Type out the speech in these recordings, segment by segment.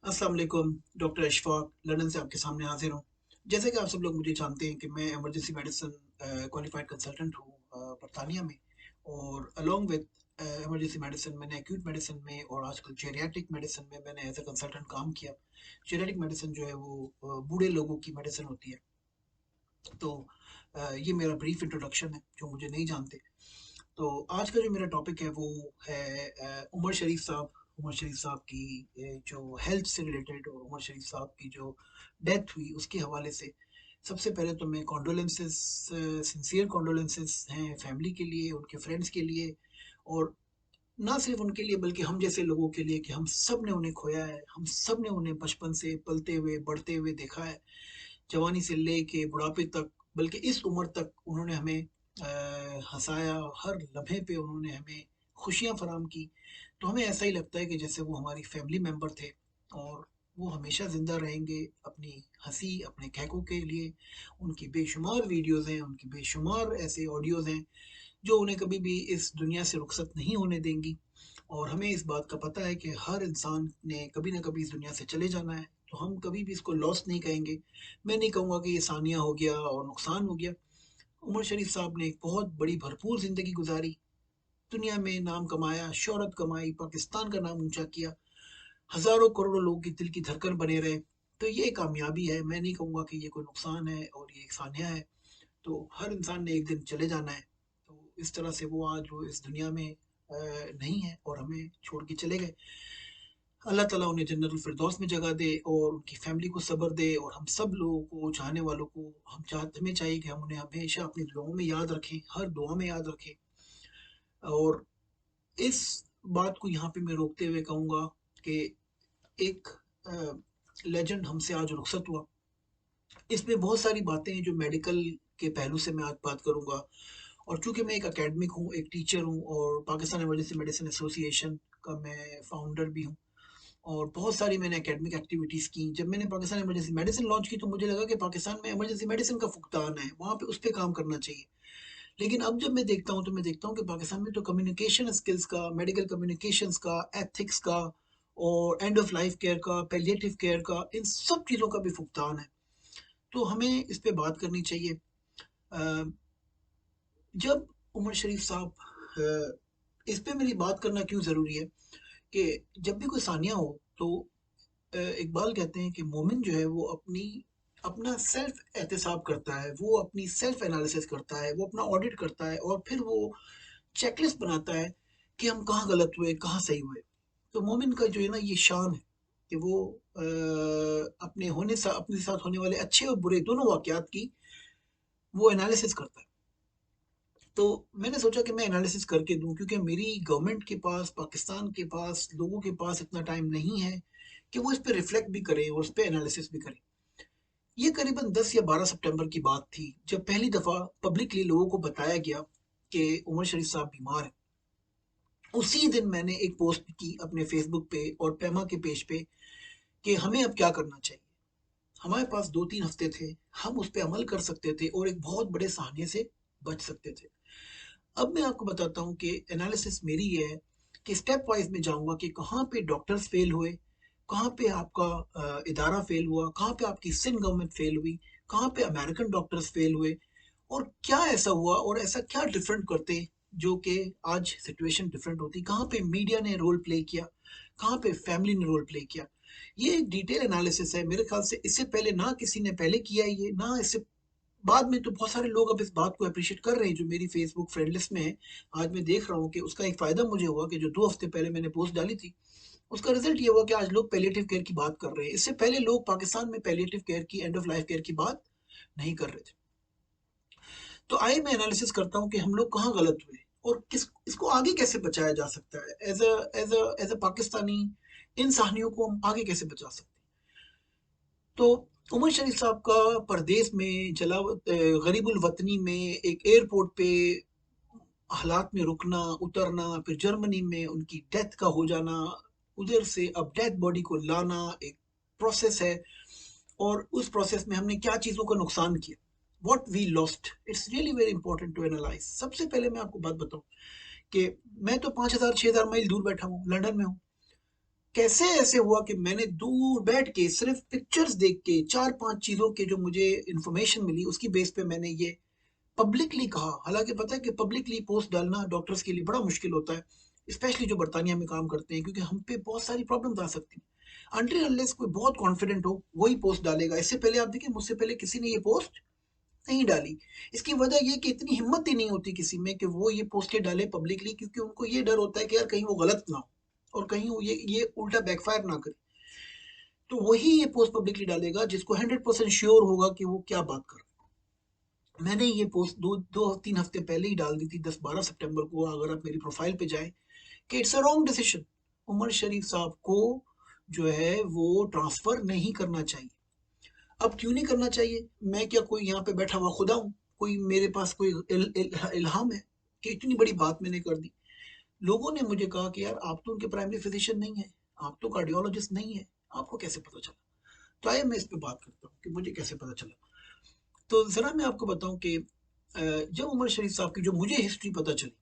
अस्सलाम वालेकुम। Doctor Ashfaq London से आपके सामने हाजिर हूँ। जैसे कि आप सब लोग मुझे जानते हैं कि मैं इमरजेंसी मेडिसिन क्वालिफाइड कंसल्टेंट हूँ बरतानिया में। और अलोंग विद इमरजेंसी मेडिसिन मैंने एक्यूट मेडिसिन में और आजकल जेरियाट्रिक मेडिसिन में मैंने एज अ कंसल्टेंट काम किया। जेरियाट्रिक मेडिसिन जो है वो बूढ़े लोगों की मेडिसिन होती है। तो ये मेरा ब्रीफ इंट्रोडक्शन है जो मुझे नहीं जानते। तो आज का जो मेरा टॉपिक है वो है उमर शरीफ साहब। उमर शरीफ साहब की जो हेल्थ से रिलेटेड और उमर शरीफ साहब की जो डेथ हुई उसके हवाले से सबसे पहले तो मैं कॉन्डोलेंसेस, सिंसियर कॉन्डोलेंसेस हैं फैमिली के लिए, उनके फ्रेंड्स के लिए, और ना सिर्फ उनके लिए बल्कि हम जैसे लोगों के लिए कि हम सब ने उन्हें खोया है। हम सब ने उन्हें बचपन से पलते हुए बढ़ते हुए देखा है, जवानी से लेके बुढ़ापे तक, बल्कि इस उम्र तक उन्होंने हमें हँसाया। हर लम्हे पे उन्होंने हमें खुशियाँ फराहम की। तो हमें ऐसा ही लगता है कि जैसे वो हमारी फैमिली मेंबर थे और वो हमेशा ज़िंदा रहेंगे अपनी हँसी, अपने कहकों के लिए। उनकी बेशुमार वीडियोज़ हैं, उनकी बेशुमार ऐसे ऑडियोज़ हैं जो उन्हें कभी भी इस दुनिया से रुखसत नहीं होने देंगी। और हमें इस बात का पता है कि हर इंसान ने कभी ना कभी इस दुनिया से चले जाना है, तो हम कभी भी इसको लॉस नहीं कहेंगे। मैं नहीं कहूँगा कि ये सानिया हो गया और नुकसान हो गया। उमर शरीफ साहब ने एक बहुत बड़ी भरपूर ज़िंदगी गुजारी, दुनिया में नाम कमाया, शोहरत कमाई, पाकिस्तान का नाम ऊंचा किया, हज़ारों करोड़ों लोगों की दिल की धड़कन बने रहे। तो ये कामयाबी है, मैं नहीं कहूँगा कि ये कोई नुकसान है और ये एक सानिया है। तो हर इंसान ने एक दिन चले जाना है। तो इस तरह से वो आज वो इस दुनिया में नहीं है और हमें छोड़ के चले गए। अल्लाह ताला उन्हें जन्नतुल फिरदौस में जगह दे और उनकी फैमिली को सब्र दे, और हम सब लोगों को, चाहने वालों को, हमें चाहिए कि हम उन्हें हमेशा अपनी दुआओं में याद रखें, हर दुआ में याद रखें। और इस बात को यहाँ पे मैं रोकते हुए कहूँगा कि एक लेजेंड हमसे आज रुखसत हुआ। इसमें बहुत सारी बातें हैं जो मेडिकल के पहलू से मैं आज बात करूँगा। और चूंकि मैं एक एकेडमिक हूँ, एक टीचर हूँ और पाकिस्तान इमरजेंसी मेडिसिन एसोसिएशन का मैं फाउंडर भी हूँ, और बहुत सारी मैंने एकेडमिक एक्टिविटीज़ की। जब मैंने पाकिस्तान इमरजेंसी मेडिसिन लॉन्च की तो मुझे लगा कि पाकिस्तान में इमरजेंसी मेडिसिन का फुकदान है, वहाँ पे उस पर काम करना चाहिए। लेकिन अब जब मैं देखता हूँ तो मैं देखता हूँ कि पाकिस्तान में तो कम्युनिकेशन स्किल्स का, मेडिकल कम्युनिकेशंस का, एथिक्स का और एंड ऑफ लाइफ केयर का, पैलिएटिव केयर का, इन सब चीज़ों का भी फुकदान है। तो हमें इस पे बात करनी चाहिए। अ, जब उमर शरीफ साहब, इस पे मेरी बात करना क्यों ज़रूरी है कि जब भी कोई सानिया हो तो इकबाल कहते हैं कि मोमिन जो है वो अपना सेल्फ एहतसाब करता है, वो अपनी सेल्फ एनालिसिस करता है, वो अपना ऑडिट करता है और फिर वो चेकलिस्ट बनाता है कि हम कहाँ गलत हुए, कहाँ सही हुए। तो मोमिन का जो है ना ये शान है कि वो अपने साथ होने वाले अच्छे और बुरे दोनों वाकयात की वो एनालिसिस करता है। तो मैंने सोचा कि मैं एनालिसिस करके दूं, क्योंकि मेरी गवर्नमेंट के पास, पाकिस्तान के पास, लोगों के पास इतना टाइम नहीं है कि वो इस पे रिफ्लेक्ट भी करें और उस पे एनालिसिस भी करें। ये करीबन 10 या 12 सितंबर की बात थी जब पहली दफ़ा पब्लिकली लोगों को बताया गया कि उमर शरीफ साहब बीमार हैं। उसी दिन मैंने एक पोस्ट की अपने फेसबुक पे और पेमा के पेज पे कि हमें अब क्या करना चाहिए। हमारे पास 2-3 हफ्ते थे, हम उस पर अमल कर सकते थे और एक बहुत बड़े सहाने से बच सकते थे। अब मैं आपको बताता हूँ कि एनालिसिस मेरी ये है कि स्टेप वाइज में जाऊँगा कि कहाँ पे डॉक्टर्स फेल हुए, कहाँ पे आपका इदारा फेल हुआ, कहाँ पे आपकी सिंध गवर्नमेंट फेल हुई, कहाँ पे अमेरिकन डॉक्टर्स फेल हुए, और क्या ऐसा हुआ और ऐसा क्या डिफरेंट करते जो कि आज सिचुएशन डिफरेंट होती, कहाँ पे मीडिया ने रोल प्ले किया, कहाँ पे फैमिली ने रोल प्ले किया। ये एक डिटेल एनालिसिस है। मेरे ख्याल से इससे पहले ना किसी ने पहले किया है ये, ना इससे बाद में। तो बहुत सारे लोग अब इस बात को अप्रिशिएट कर रहे हैं जो मेरी फेसबुक फ्रेंड लिस्ट में है। आज मैं देख रहा हूँ कि उसका एक फ़ायदा मुझे हुआ कि जो 2 हफ्ते पहले मैंने पोस्ट डाली थी, उसका रिजल्ट ये हुआ कि आज लोग पैलिएटिव केयर की बात कर रहे हैं। इससे पहले लोग पाकिस्तान में पैलिएटिव केयर की, एंड ऑफ लाइफ केयर की बात नहीं कर रहे थे। तो आइए मैं एनालिसिस करता हूँ कि हम लोग कहाँ गलत हुए और किस इसको आगे कैसे बचाया जा सकता है। एज अ पाकिस्तानी इन कहानियों को हम आगे कैसे बचा सकते हैं। तो उमर शरीफ साहब का परदेश में गरीबुल वतनी में एक एयरपोर्ट पे हालात में रुकना, उतरना, फिर जर्मनी में उनकी डेथ का हो जाना, उधर से अब डेथ बॉडी को लाना एक प्रोसेस है। और उस प्रोसेस में हमने क्या चीज़ों का नुकसान किया, what we lost, it's really very important to analyse. सबसे पहले मैं आपको बात बताऊं कि मैं तो 5,000 6,000 मील दूर बैठा हूँ, लंदन में हूँ। कैसे ऐसे हुआ कि मैंने दूर बैठ के सिर्फ पिक्चर्स देख के 4-5 चीज़ों के जो मुझे इन्फॉर्मेशन मिली उसकी बेस पे मैंने ये पब्लिकली कहा। हालाँकि पता है कि पब्लिकली पोस्ट डालना डॉक्टर्स के लिए बड़ा मुश्किल होता है, स्पेशली जो बर्तानिया में काम करते हैं, क्योंकि हम पे बहुत सारी प्रॉब्लम्स आ सकती हैं। अनटिल अनलेस कोई बहुत कॉन्फिडेंट हो, वही पोस्ट डालेगा। इससे पहले आप देखिए, मुझसे पहले किसी ने ये पोस्ट नहीं डाली। इसकी वजह ये कि इतनी हिम्मत ही नहीं होती किसी में कि वो ये पोस्टें डाले पब्लिकली, क्योंकि उनको ये डर होता है कि यार कहीं वो गलत ना हो और कहीं वो ये उल्टा बैकफायर ना करे। तो वही ये पोस्ट पब्लिकली डालेगा जिसको 100% श्योर होगा कि वो क्या बात कर रहा है। मैंने ये पोस्ट 2-3 हफ्ते पहले ही डाल दी थी, 10-12 सितंबर को। अगर आप मेरी प्रोफाइल पे जाएँ कि it's a wrong decision. Umar Sharif साहब को जो है वो ट्रांसफ़र नहीं करना चाहिए। अब क्यों नहीं करना चाहिए? मैं क्या कोई यहाँ पे बैठा हुआ खुदा हूँ? कोई मेरे पास कोई इल्हाम है कि इतनी बड़ी बात मैंने कर दी? लोगों ने मुझे कहा कि यार आप तो उनके प्राइमरी फिजिशियन नहीं हैं, आप तो कार्डियोलॉजिस्ट नहीं हैं, आपको कैसे पता चला? तो आइए मैं इस पे बात करता हूँ कि मुझे कैसे पता चला। तो ज़रा मैं आपको बताऊँ कि जब उमर शरीफ साहब की जो मुझे हिस्ट्री पता चली,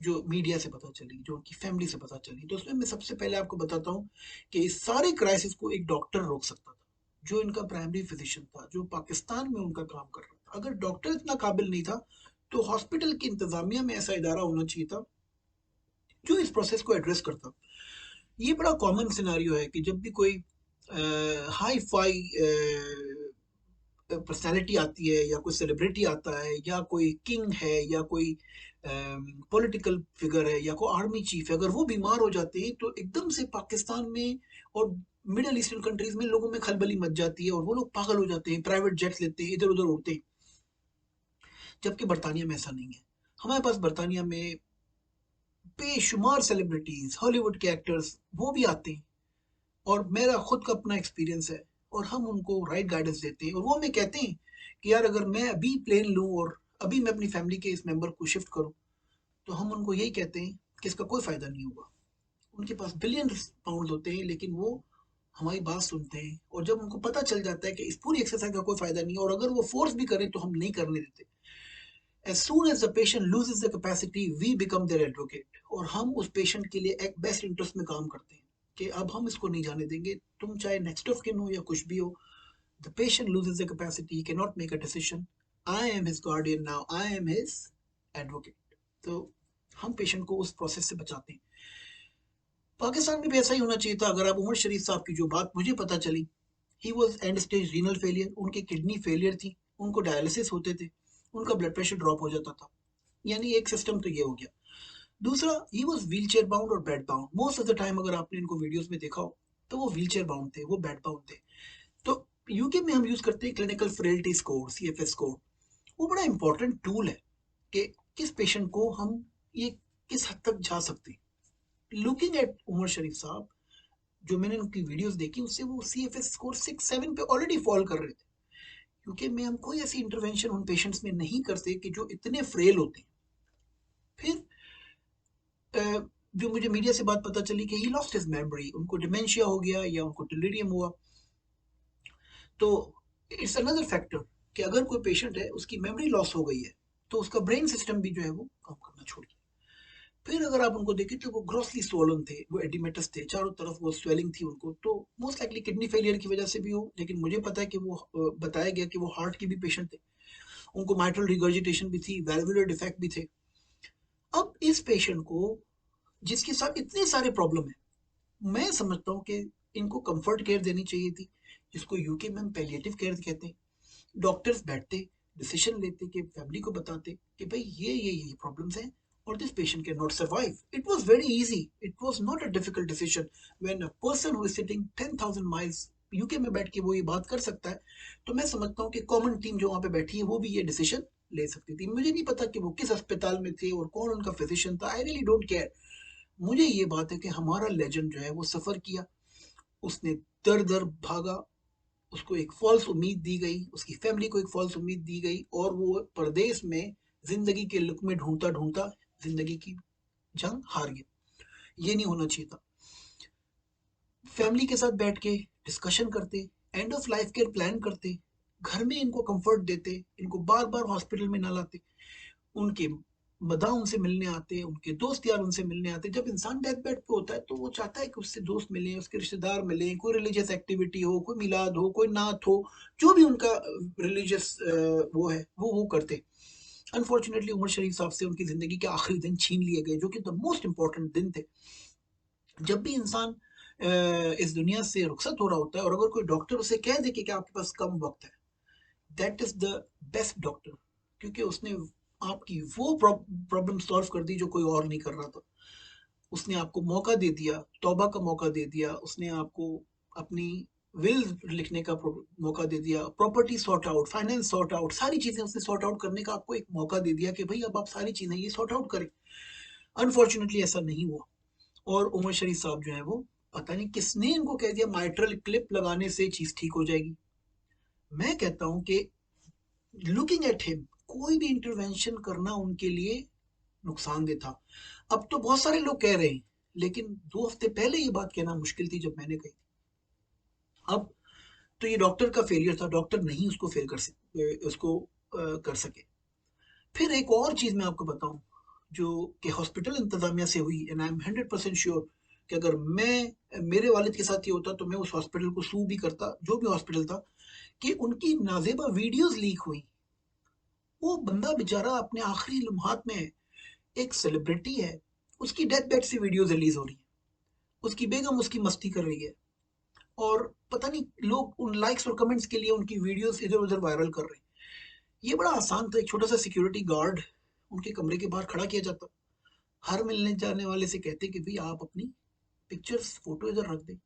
जो मीडिया से पता चली, जो उनकी फैमिली से पता चली, तो उसमें मैं सबसे पहले आपको बताता हूँ कि इस सारे क्राइसिस को एक डॉक्टर रोक सकता था, जो इनका प्राइमरी फिजिशियन था, जो पाकिस्तान में उनका काम कर रहा था। अगर डॉक्टर इतना काबिल नहीं था, तो हॉस्पिटल की इंतजामिया में ऐसा इदारा होना चाहिए था जो इस प्रोसेस को एड्रेस करता। ये बड़ा कॉमन सिनारियो है कि जब भी कोई हाई फाई पर्सनैलिटी आती है या कोई सेलिब्रिटी आता है या कोई किंग है या कोई पॉलिटिकल फिगर है या कोई आर्मी चीफ है, अगर वो बीमार हो जाते हैं तो एकदम से पाकिस्तान में और मिडल ईस्टर्न कंट्रीज में लोगों में खलबली मच जाती है और वो लोग पागल हो जाते हैं, प्राइवेट जेट्स लेते हैं, इधर उधर उड़ते हैं। जबकि बरतानिया में ऐसा नहीं है। हमारे पास बरतानिया में बेशुमार सेलिब्रिटीज, हॉलीवुड के एक्टर्स वो भी आते हैं, और मेरा खुद का अपना एक्सपीरियंस है, और हम उनको राइट गाइडेंस देते हैं और वो हमें कहते हैं कि यार अगर मैं अभी प्लेन लूँ और अभी मैं अपनी फैमिली के इस मेंबर को शिफ्ट करूँ, तो हम उनको यही कहते हैं कि इसका कोई फ़ायदा नहीं होगा। उनके पास बिलियंस पाउंड होते हैं, लेकिन वो हमारी बात सुनते हैं, और जब उनको पता चल जाता है कि इस पूरी एक्सरसाइज का कोई फ़ायदा नहीं है और अगर वो फोर्स भी करें तो हम नहीं करने देते। As soon as the patient loses the capacity we become their advocate, और हम उस पेशेंट के लिए एक बेस्ट इंटरेस्ट में काम करते हैं कि अब हम इसको नहीं जाने देंगे, तुम चाहे नेक्स्ट ऑफ किन हो या कुछ भी हो। The patient loses the capacity, he can not make a decision, I am his guardian now, I am his advocate. तो हम पेशेंट को उस प्रोसेस से बचाते हैं। पाकिस्तान में भी ऐसा ही होना चाहिए था। अगर आप उमर शरीफ साहब की जो बात मुझे पता चली, he was and stage renal failure, उनकी किडनी फेलियर थी, उनको डायलिसिस होते थे, उनका ब्लड प्रेशर ड्रॉप हो जाता था। यानी एक सिस्टम तो ये हो गया। दूसरा, he was wheelchair bound और bed bound most of the time. अगर आपने इनको वीडियोस में देखा हो तो वो व्हील चेयर बाउंड थे, वो बेड बाउंड थे। तो यूके में हम यूज करते हैं clinical frailty score, CFS score. वो बड़ा इंपॉर्टेंट टूल है कि किस पेशेंट को हम ये किस हद तक जा सकते हैं। लुकिंग एट उमर शरीफ साहब, जो मैंने उनकी वीडियोस देखी उससे वो सीएफएस स्कोर 6-7 पे ऑलरेडी फॉल कर रहे थे। क्योंकि में हम कोई ऐसी इंटरवेंशन उन पेशेंट्स में नहीं करते कि जो इतने फ्रेल होते हैं। फिर जो मुझे मीडिया से बात पता चली कि ही लॉस्ट हिज मेमोरी, उनको डिमेंशिया हो गया या उनको डिलीरियम हुआ। तो इट्स अनदर फैक्टर कि अगर कोई पेशेंट है उसकी मेमोरी लॉस हो गई है तो उसका ब्रेन सिस्टम भी जो है वो काम करना छोड़ गया। फिर अगर आप उनको देखें तो वो ग्रॉसली स्वोलन थे, वो एडिमेटस थे, चारों तरफ वो स्वेलिंग थी उनको। तो मोस्ट लाइकली किडनी फेलियर की वजह से भी हो, लेकिन मुझे पता है कि वो बताया गया कि वो हार्ट की भी पेशेंट थे, उनको माइट्रल रिगर्जिटेशन भी थी, वैल्वुलर डिफेक्ट भी थे। अब इस पेशेंट को, जिसके साथ इतने सारे प्रॉब्लम है, मैं समझता हूँ कि इनको कंफर्ट केयर देनी चाहिए थी, जिसको यूके में हम पैलिएटिव केयर कहते हैं। डॉक्टर्स बैठते, डिसीजन लेते, कि फैमिली को बताते कि भाई ये प्रॉब्लम्स हैं और this patient can not survive. It was very easy, it was not a difficult decision. When a person who is sitting 10,000 miles UK में बैठ के वो ये बात कर सकता है, तो मैं समझता हूँ कि कॉमन टीम जो वहाँ पे बैठी है वो भी ये डिसीजन ले सकती थी। मुझे नहीं पता कि वो किस अस्पताल में थे और कौन उनका फिजिशियन था, आई रियली डोंट केयर। मुझे ये बात है कि हमारा लेजेंड जो है वो सफर किया, उसने दर दर भागा, उसको एक फॉल्स उम्मीद दी गई, उसकी फैमिली को एक फॉल्स उम्मीद दी गई, और वो परदेश में जिंदगी के लुक में ढूंढता ढूंढता जिंदगी की जंग हार गया। ये नहीं होना चाहिए था। फैमिली के साथ बैठ के डिस्कशन करते, end of life care plan करते, घर में इनको कंफर्ट देते, इनको बार बार हॉस्पिटल में ना लाते, उनके मदाह उनसे मिलने आते हैं, उनके दोस्त यार उनसे मिलने आते हैं। जब इंसान डेथ बेड पे होता है तो वो चाहता है कि उससे दोस्त मिलें, उसके रिश्तेदार मिलें, कोई रिलीजियस एक्टिविटी हो, कोई मिलाद हो, कोई नात हो, जो भी उनका रिलीजियस वो है वो करते। अनफॉर्चुनेटली उमर शरीफ साहब से उनकी ज़िंदगी के आखिरी दिन छीन लिए गए, जो कि द मोस्ट इम्पोर्टेंट दिन थे। जब भी इंसान इस दुनिया से रुखसत हो रहा होता है और अगर कोई डॉक्टर उसे कह दे कि आपके पास कम वक्त है, that is the best doctor, क्योंकि उसने आपकी वो प्रॉब्लम सॉल्व कर दी जो कोई और नहीं कर रहा था। उसने आपको मौका दे दिया, तौबा का मौका दे दिया, उसने आपको अपनी विल लिखने का मौका दे दिया, property sort out, finance sort out, सारी चीजें उसने सॉर्ट आउट करने का आपको एक मौका दे दिया कि भाई अब आप सारी चीजें ये सॉर्ट आउट करें। अनफॉर्चुनेटली ऐसा नहीं हुआ और उमर शरीफ साहब जो है वो, पता नहीं किसने इनको कह दिया माइट्रल क्लिप लगाने से चीज ठीक हो जाएगी। मैं कहता हूं कि लुकिंग एट हिम, कोई भी इंटरवेंशन करना उनके लिए नुकसानदेह था। अब तो बहुत सारे लोग कह रहे हैं, लेकिन 2 हफ्ते पहले ये बात कहना मुश्किल थी जब मैंने कही। अब तो ये डॉक्टर का फेलियर था, डॉक्टर नहीं उसको फेल कर सके, उसको कर सके। फिर एक और चीज मैं आपको बताऊं जो कि हॉस्पिटल इंतजामिया से हुई, एंड आई एम 100% श्योर कि अगर मैं मेरे वालिद के साथ ये होता तो मैं उस हॉस्पिटल को सू भी करता, जो भी हॉस्पिटल था, कि उनकी नाजेबा वीडियोस लीक हुई। वो बंदा बेचारा अपने आखिरी लम्हात में, एक सेलिब्रिटी है, उसकी डेथ बेड से वीडियोस रिलीज हो रही है, उसकी बेगम उसकी मस्ती कर रही है, और पता नहीं लोग उन लाइक्स और कमेंट्स के लिए उनकी वीडियोस इधर उधर वायरल कर रहे हैं। ये बड़ा आसान था, एक छोटा सा सिक्योरिटी गार्ड उनके कमरे के बाहर खड़ा किया जाता, हर मिलने जाने वाले से कहते कि भाई आप अपनी पिक्चर्स फोटो इधर रख दें,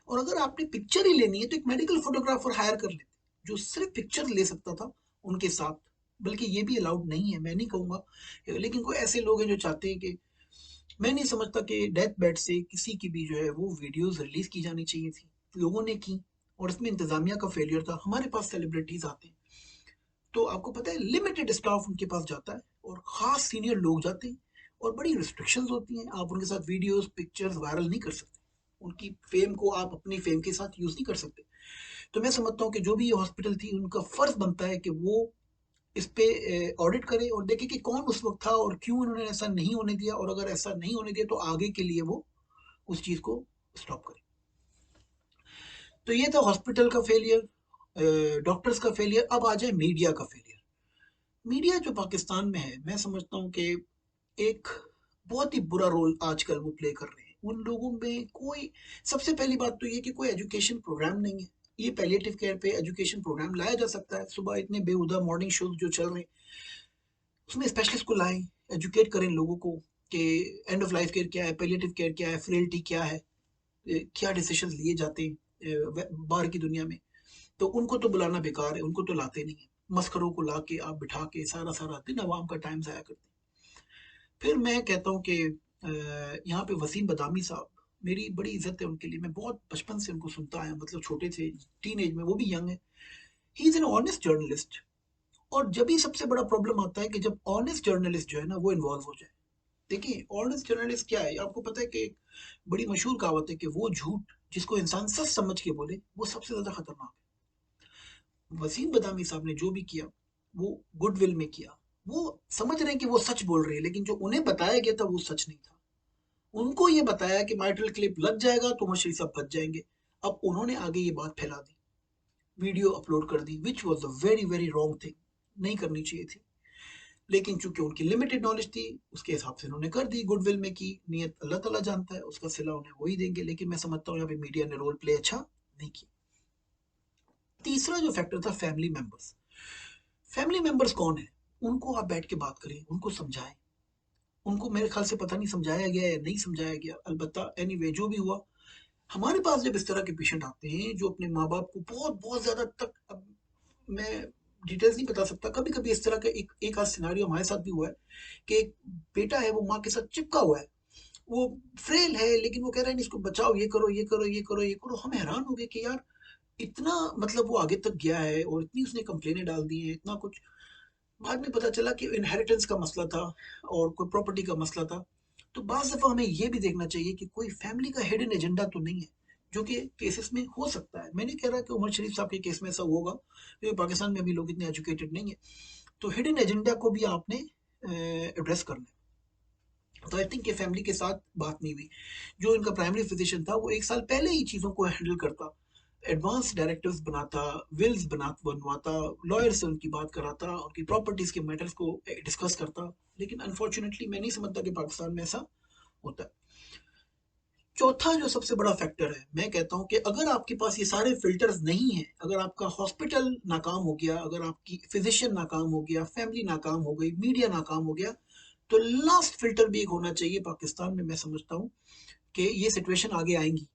और अगर आपने पिक्चर ही लेनी है तो एक मेडिकल फोटोग्राफर हायर कर लेते जो सिर्फ पिक्चर ले सकता था उनके साथ। बल्कि ये भी अलाउड नहीं है, मैं नहीं कहूंगा, लेकिन कोई ऐसे लोग हैं जो चाहते हैं कि, मैं नहीं समझता कि डेथ बेड से किसी की भी जो है वो वीडियोस रिलीज की जानी चाहिए थी। लोगों ने की और इसमें इंतजामिया का फेलियर था। हमारे पास सेलिब्रिटीज आते हैं तो आपको पता है लिमिटेड स्टाफ उनके पास जाता है और खास सीनियर लोग जाते हैं, और बड़ी रिस्ट्रिक्शंस होती हैं, आप उनके साथ वीडियोस पिक्चर्स वायरल नहीं कर सकते, उनकी फेम को आप अपनी फेम के साथ यूज नहीं कर सकते। तो मैं समझता हूँ कि जो भी ये हॉस्पिटल थी उनका फर्ज बनता है कि वो इस पे ऑडिट करे और देखे कि कौन उस वक्त था और क्यों उन्होंने ऐसा नहीं होने दिया, और अगर ऐसा नहीं होने दिया तो आगे के लिए वो उस चीज को स्टॉप करे। तो ये था हॉस्पिटल का फेलियर, डॉक्टर्स का फेलियर। अब आ जाए मीडिया का फेलियर। मीडिया जो पाकिस्तान में है, मैं समझता हूँ कि एक बहुत ही बुरा रोल आजकल वो प्ले कर रहे हैं। उन लोगों में कोई, सबसे पहली बात तो ये कि कोई एजुकेशन प्रोग्राम नहीं है। ये पैलिएटिव केयर पे एजुकेशन प्रोग्राम लाया जा सकता है, सुबह इतने बेहुदा मॉर्निंग शोज जो चल रहे हैं उसमें स्पेशलिस्ट को लाएं, एजुकेट करें लोगों को कि एंड ऑफ लाइफ केयर क्या है, पैलिएटिव केयर क्या है, फ्रेलिटी क्या है, क्या डिसीजन लिए जाते हैं बाहर की दुनिया में। तो उनको तो बुलाना बेकार है, उनको तो लाते नहीं है। मस्करों को ला के आप बिठा के सारा सारा दिन आवाम का टाइम जाया करते हैं। फिर मैं कहता हूँ कि यहाँ पे वसीम बदामी साहब, मेरी बड़ी इज्जत है उनके लिए, मैं बहुत बचपन से उनको सुनता आया, मतलब छोटे थे, टीन एज में, वो भी यंग है। He is an honest journalist. और जब ही सबसे बड़ा प्रॉब्लम आता है कि जब ऑनेस्ट जर्नलिस्ट जो है ना वो इन्वॉल्व हो जाए। देखिए ऑनेस्ट जर्नलिस्ट क्या है, आपको पता है कि एक बड़ी मशहूर कहावत है कि वो झूठ जिसको इंसान सच समझ के बोले वो सबसे ज्यादा खतरनाक है। वसीम बदामी साहब ने जो भी किया वो गुडविल में किया। वो समझ रहे हैं कि वो सच बोल रहे हैं, लेकिन जो उन्हें बताया गया था वो सच नहीं था। उनको ये बताया कि माइट्रल क्लिप लग जाएगा तो मशरी साहब बच जाएंगे। अब उन्होंने आगे ये बात फैला दी, वीडियो अपलोड कर दी, which was a very very wrong thing, नहीं करनी चाहिए थी। लेकिन चूंकि उनकी लिमिटेड नॉलेज थी उसके हिसाब से उन्होंने कर दी, गुडविल में की, नियत अल्लाह ताला जानता है, उसका सिला उन्हें वही देंगे। लेकिन मैं समझता हूँ यहाँ पे मीडिया ने रोल प्ले अच्छा नहीं किया। तीसरा जो फैक्टर था, फैमिली मेंबर्स। फैमिली मेंबर्स कौन है, उनको आप बैठ के बात करें, उनको समझाएं। उनको मेरे ख्याल से पता नहीं समझाया गया या नहीं समझाया गया, अलबत्ता एनीवे जो भी हुआ, हमारे पास जब इस तरह के पेशेंट आते हैं जो अपने माँ बाप को बहुत बहुत ज्यादा तक, अब मैं डिटेल्स नहीं बता सकता, कभी कभी इस तरह का एक आध सिनारियो हमारे साथ भी हुआ है कि एक बेटा है वो माँ के साथ चिपका हुआ है, वो फ्रेल है लेकिन वो कह रहा है इसको बचाओ, ये करो ये करो ये करो ये करो। हम हैरान हो गए कि यार इतना, मतलब वो आगे तक गया है और इतनी उसने कंप्लेनें डाल दी हैं, इतना कुछ। बाद में पता चला कि इनहेरिटेंस का मसला था और कोई प्रॉपर्टी का मसला था। तो बाज़ दफ़ा हमें ये भी देखना चाहिए कि कोई फैमिली का हिडन एजेंडा तो नहीं है, जो कि केसेस में हो सकता है। मैं नहीं कह रहा कि उमर शरीफ साहब के केस में ऐसा होगा, क्योंकि पाकिस्तान में अभी लोग इतने एजुकेटेड नहीं है। तो हिडन एजेंडा को भी आपने एड्रेस करना है। तो आई थिंक ये फैमिली के साथ बात नहीं हुई। जो इनका प्राइमरी फिजिशियन था वो 1 साल पहले ही चीज़ों को हैंडल करता, एडवांस डायरेक्टिव्स बनाता, विल्स बनवाता, लॉयर से उनकी बात कराता, उनकी प्रॉपर्टीज के मैटर्स को डिस्कस करता। लेकिन अनफॉर्चुनेटली मैं नहीं समझता कि पाकिस्तान में ऐसा होता है। चौथा जो सबसे बड़ा फैक्टर है, मैं कहता हूं कि अगर आपके पास ये सारे फिल्टर्स नहीं है, अगर आपका हॉस्पिटल नाकाम हो गया, अगर आपकी फिजिशियन नाकाम हो गया, फैमिली नाकाम हो गई, मीडिया नाकाम हो गया, तो लास्ट फिल्टर भी एक होना चाहिए पाकिस्तान में। मैं समझता हूँ कि ये सिचुएशन आगे आएंगी।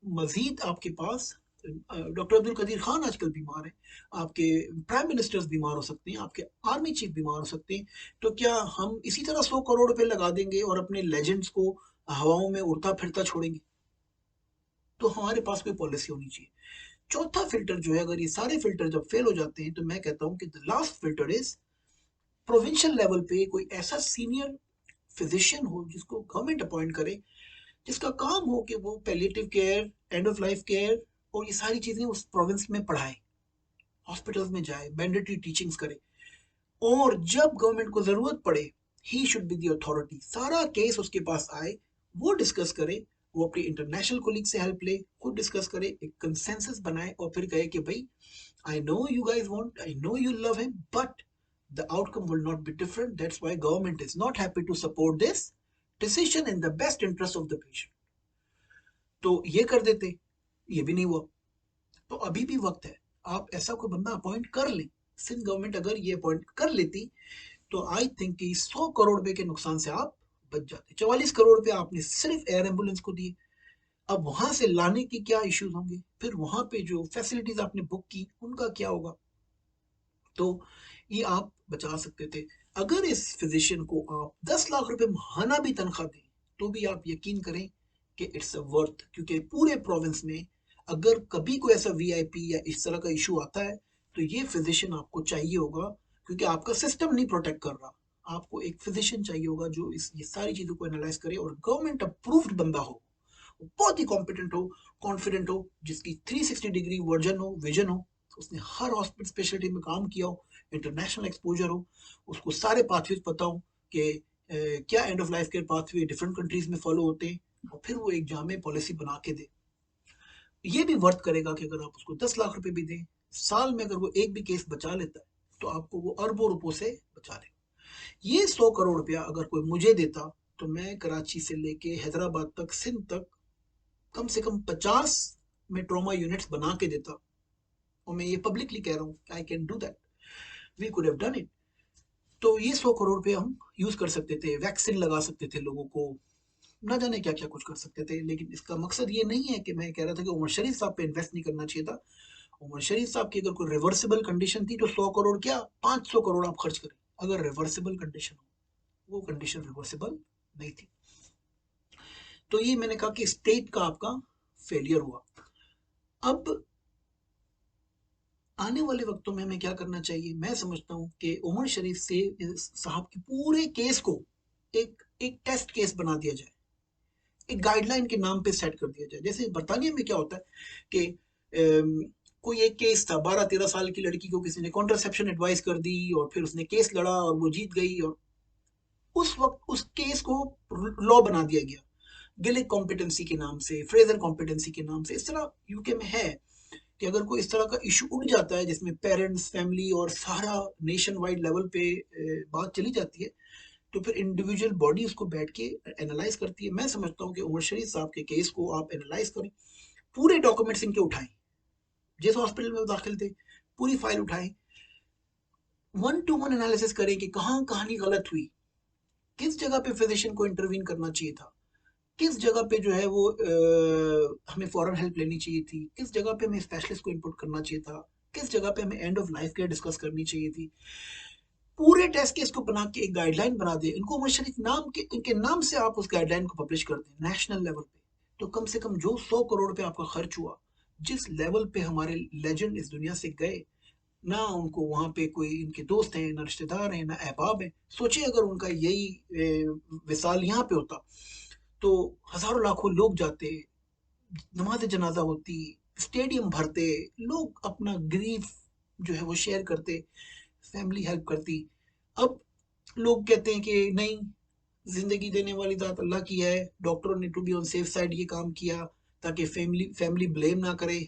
मजीद आपके पास डॉक्टर अब्दुल कदीर खान आजकल बीमार है, आपके प्राइम मिनिस्टर्स बीमार हो सकते हैं, आपके आर्मी चीफ बीमार हो सकते हैं। तो क्या हम इसी तरह 100 करोड़ रुपए लगा देंगे और अपने लेजेंड्स को हवाओं में उड़ता फिरता छोड़ेंगे? तो हमारे पास कोई पॉलिसी होनी चाहिए। चौथा फिल्टर जो है, अगर ये सारे फिल्टर जब फेल हो जाते हैं, तो मैं कहता हूँ कि the last filter is provincial level पे कोई ऐसा सीनियर फिजिशियन हो जिसको गवर्नमेंट अपॉइंट करे, जिसका काम हो कि वो palliative care, end of life care और ये सारी चीजें उस प्रोविंस में पढ़ाए, हॉस्पिटल्स में जाए, मैंडेटरी टीचिंग्स करे, और जब गवर्नमेंट को जरूरत पड़े he should be the authority. सारा केस उसके पास आए, वो डिस्कस करे, वो अपनी इंटरनेशनल कोलीग से हेल्प ले, खुद डिस्कस करे, एक कंसेंसस बनाए और फिर कहे कि भाई, I know you guys want, I know you love him, but the outcome will not be different. That's why government is not happy to support this decision in the best interest of the patient. तो ये कर देते, ये भी नहीं हुआ। तो अभी भी वक्त है, आप ऐसा कोई बंदा अपॉइंट कर लें। सिंध गवर्नमेंट अगर ये अपॉइंट कर लेती तो आई थिंक कि 100 करोड़ रुपए के नुकसान से आप बच जाते। 44 करोड़ रुपए आपने सिर्फ एयर एम्बुलेंस को दिए। अब वहां से लाने की क्या इश्यूज होंगे, फिर वहां पे जो फैसिलिटीज आपने बुक की उनका क्या होगा? तो ये आप बचा सकते थे। अगर इस फिजिशियन को आप 10 लाख रुपए महाना भी तनख्वाह दें, तो भी आप यकीन करें कि इट्स अ वर्थ, क्योंकि पूरे प्रोविंस में अगर कभी कोई ऐसा वीआईपी या इस तरह का इशू आता है, तो ये फिजिशियन आपको चाहिए होगा, क्योंकि आपका सिस्टम नहीं प्रोटेक्ट कर रहा। आपको एक फिजिशियन चाहिए होगा जो ये सारी चीजों को एनालाइज करे, और गवर्नमेंट अप्रूव्ड बंदा हो, बहुत ही कॉम्पिटेंट हो, कॉन्फिडेंट हो, जिसकी 360 डिग्री वर्जन हो, विजन हो, उसने हर हॉस्पिटल स्पेशलिटी में काम किया हो, इंटरनेशनल एक्सपोजर हो, उसको सारे पाथवेज पता हो कि क्या end of life care pathway different countries में फॉलो होते हैं, और फिर वो एक जामे पॉलिसी बना के दे। ये भी वर्थ करेगा कि अगर आप उसको 10 लाख रुपए भी दें, साल में अगर वो एक भी केस बचा लेता है, तो आपको वो अरबों रुपयों से बचा ले। ये 100 करोड़ रुपया अगर कोई मुझे देता, तो मैं कराची से लेके हैदराबाद तक, सिंध तक, कम से कम 50 में ट्रॉमा यूनिट्स बना के देता। और मैं ये पब्लिकली कह रहा हूँ, I can do that, we could have done it. तो ये 100 करोड़ रुपए हम यूज कर सकते थे, वैक्सीन लगा सकते थे लोगों को, ना जाने क्या क्या कुछ कर सकते थे। लेकिन इसका मकसद ये नहीं है कि मैं कह रहा था कि उमर शरीफ साहब पे इन्वेस्ट नहीं करना चाहिए था। उमर शरीफ साहब की अगर कोई रिवर्सिबल कंडीशन थी, तो 100 करोड़ क्या, 500 करोड़ आप खर्च करें, अगर रिवर्सिबल कंडीशन हो। वो कंडीशन रिवर्सिबल नहीं थी। तो ये मैंने कहा कि स्टेट का आपका फेलियर हुआ। अब आने वाले वक्तों में हमें क्या करना चाहिए? मैं समझता हूँ कि उमर शरीफ से साहब के पूरे केस को एक एक टेस्ट केस बना दिया जाए, एक गाइडलाइन के नाम पे सेट कर दिया जाए। जैसे बर्तानिया में क्या होता है कि कोई एक केस था, 12-13 साल की लड़की को किसी ने कॉन्ट्रासेप्शन एडवाइस कर दी, और फिर उसने केस लड़ा और वो जीत गई, और उस वक्त उस केस को लॉ बना दिया गया, गिलिक कॉम्पिटेंसी के नाम से, फ्रेजर कॉम्पिटेंसी के नाम से। इस तरह यूके में है कि अगर कोई इस तरह का इशू उठ जाता है, जिसमें पेरेंट्स, फैमिली और सारा नेशन वाइड लेवल पे बात चली जाती है, तो फिर इंडिविजुअल बॉडी उसको बैठ के एनालाइज करती है। मैं समझता हूँ कि उमर शरीफ साहब के केस को आप एनालाइज करें, पूरे डॉक्यूमेंट्स इनके उठाएं, जिस हॉस्पिटल में वो दाखिल थे पूरी फाइल उठाएं, 1 to 1 एनालिसिस करें कि कहाँ कहानी गलत हुई, किस जगह पे फिजिशियन को इंटरवीन करना चाहिए था, किस जगह पे जो है वो हमें फॉरन हेल्प लेनी चाहिए थी, किस जगह पे हमें स्पेशलिस्ट को इनपुट करना चाहिए था, किस जगह पे हमें end of life care discuss करनी चाहिए थी। पूरे टेस्ट केस को बना के एक गाइडलाइन बना दे, इनको उमर शरीफ नाम के, इनके नाम से आप उस गाइडलाइन को पब्लिश कर दें नेशनल लेवल पे। तो कम से कम जो 100 करोड़ पे आपका खर्च हुआ, जिस लेवल पे हमारे लेजेंड इस दुनिया से गए, ना उनको वहां पे कोई इनके दोस्त हैं, ना रिश्तेदार हैं, ना अहबाब हैं। सोचिए अगर उनका यही विसाल यहाँ पे होता, तो हजारों लाखों लोग जाते, नमाज जनाजा होती, स्टेडियम भरते, लोग अपना ग्रीफ जो है वो शेयर करते, फैमिली हेल्प करती। अब लोग कहते हैं कि नहीं, ज़िंदगी देने वाली ज़ात अल्लाह की है, डॉक्टरों ने to be on safe side ये काम किया ताकि फैमिली फैमिली ब्लेम ना करे।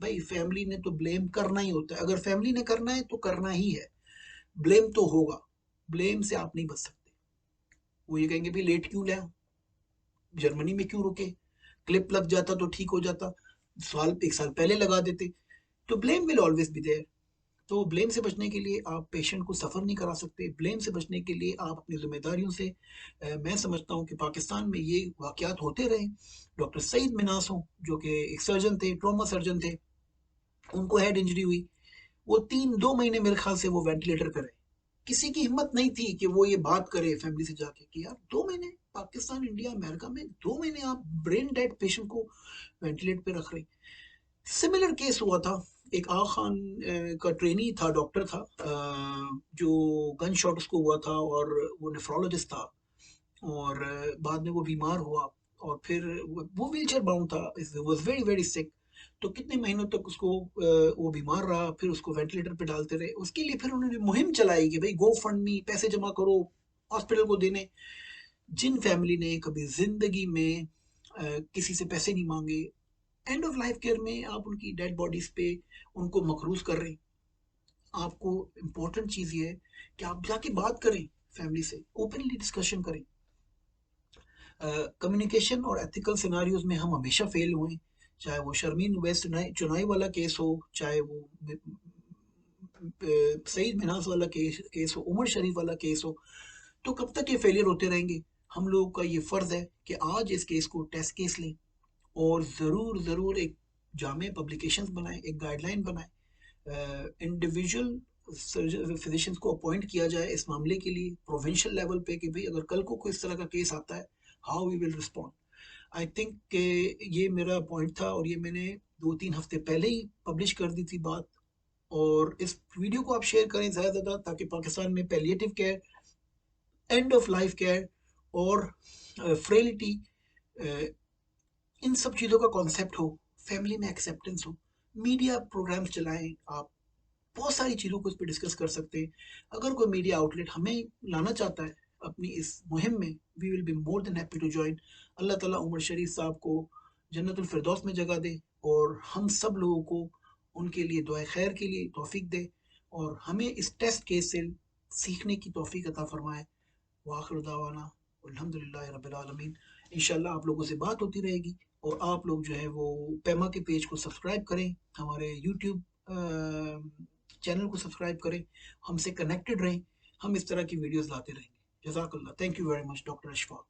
भाई फैमिली ने तो ब्लेम करना ही होता है, अगर फैमिली ने करना है तो करना ही है, ब्लेम तो होगा, ब्लेम से आप नहीं बच सकते। वो ये कहेंगे भाई लेट क्यों ले, जर्मनी में क्यों रुके, क्लिप लग जाता तो ठीक हो जाता, साल एक साल पहले लगा देते। तो blame will always be there. तो ब्लेम से बचने के लिए आप पेशेंट को सफ़र नहीं करा सकते, ब्लेम से बचने के लिए आप अपनी जिम्मेदारियों से मैं समझता हूँ कि पाकिस्तान में ये वाक़यात होते रहे। डॉक्टर सईद मिनास हों जो कि एक सर्जन थे, ट्रॉमा सर्जन थे, उनको हेड इंजरी हुई, वो 2 महीने मेरे ख्याल से वो वेंटिलेटर पे रहे। किसी की हिम्मत नहीं थी कि वो ये बात करे फैमिली से जाके कि यार 2 महीने, पाकिस्तान इंडिया अमेरिका में 2 महीने आप ब्रेन डेड पेशेंट को वेंटिलेटर पे रख रहे। सिमिलर केस हुआ था, एक आगा खान का ट्रेनी था, डॉक्टर था, जो गन शॉट उसको हुआ था और वो नेफ्रोलॉजिस्ट था, और बाद में वो बीमार हुआ, और फिर वो व्हील चेयर बाउंड था, वॉज वेरी वेरी सिक। तो कितने महीनों तक उसको वो बीमार रहा, फिर उसको वेंटिलेटर पे डालते रहे। उसके लिए फिर उन्होंने मुहिम चलाई कि भाई गो फंड मी, पैसे जमा करो हॉस्पिटल को देने। जिन फैमिली ने कभी जिंदगी में किसी से पैसे नहीं मांगे, एंड ऑफ लाइफ केयर में आप उनकी डेड बॉडीज पे उनको मखरूज कर रहे हैं। आपको इम्पोर्टेंट चीज़ ये है कि आप जाके बात करें फैमिली से, ओपनली डिस्कशन करें। कम्युनिकेशन और एथिकल सिनारियोज में हम हमेशा फेल हुए, चाहे वो शर्मीन वेस्ट चुनाई वाला केस हो, चाहे वो सईद मिनास वाला केस हो, उमर शरीफ वाला केस हो। तो कब तक ये फेलियर होते रहेंगे? हम लोगों का ये फ़र्ज़ है कि आज इस केस को टेस्ट केस लें, और ज़रूर ज़रूर एक जामे पब्लिकेशंस बनाएं, एक गाइडलाइन बनाएं, इंडिविजुअल फिजिशियंस को अपॉइंट किया जाए इस मामले के लिए प्रोविंशियल लेवल पे कि भाई अगर कल को कोई इस तरह का केस आता है, how we will respond. I think ये मेरा पॉइंट था, और ये मैंने 2-3 हफ्ते पहले ही पब्लिश कर दी थी बात। और इस वीडियो को आप शेयर करें ज़्यादा से ज़्यादा, ताकि पाकिस्तान में palliative care, end of life care और फ्रेलिटी, इन सब चीज़ों का कॉन्सेप्ट हो, फैमिली में एक्सेप्टेंस हो। मीडिया प्रोग्राम्स चलाएं, आप बहुत सारी चीज़ों को इस पर डिस्कस कर सकते हैं। अगर कोई मीडिया आउटलेट हमें लाना चाहता है अपनी इस मुहिम में, we will be more than happy to join. अल्लाह ताला उमर शरीफ साहब को जन्नतुल फिरदौस में जगह दे, और हम सब लोगों को उनके लिए दुआ खैर के लिए तौफीक दे, और हमें इस टेस्ट केस से सीखने की तौफीक अता फरमाए। वाखिर दावाना अल्हम्दुलिल्लाह रब्बिल आलमीन। इंशाल्लाह आप लोगों से बात होती रहेगी, और आप लोग जो है वो पेमा के पेज को सब्सक्राइब करें, हमारे यूट्यूब चैनल को सब्सक्राइब करें, हमसे कनेक्टेड रहें। हम इस तरह की वीडियोस लाते रहेंगे। जज़ाकल्लाह, thank you very much doctor Ashfaq.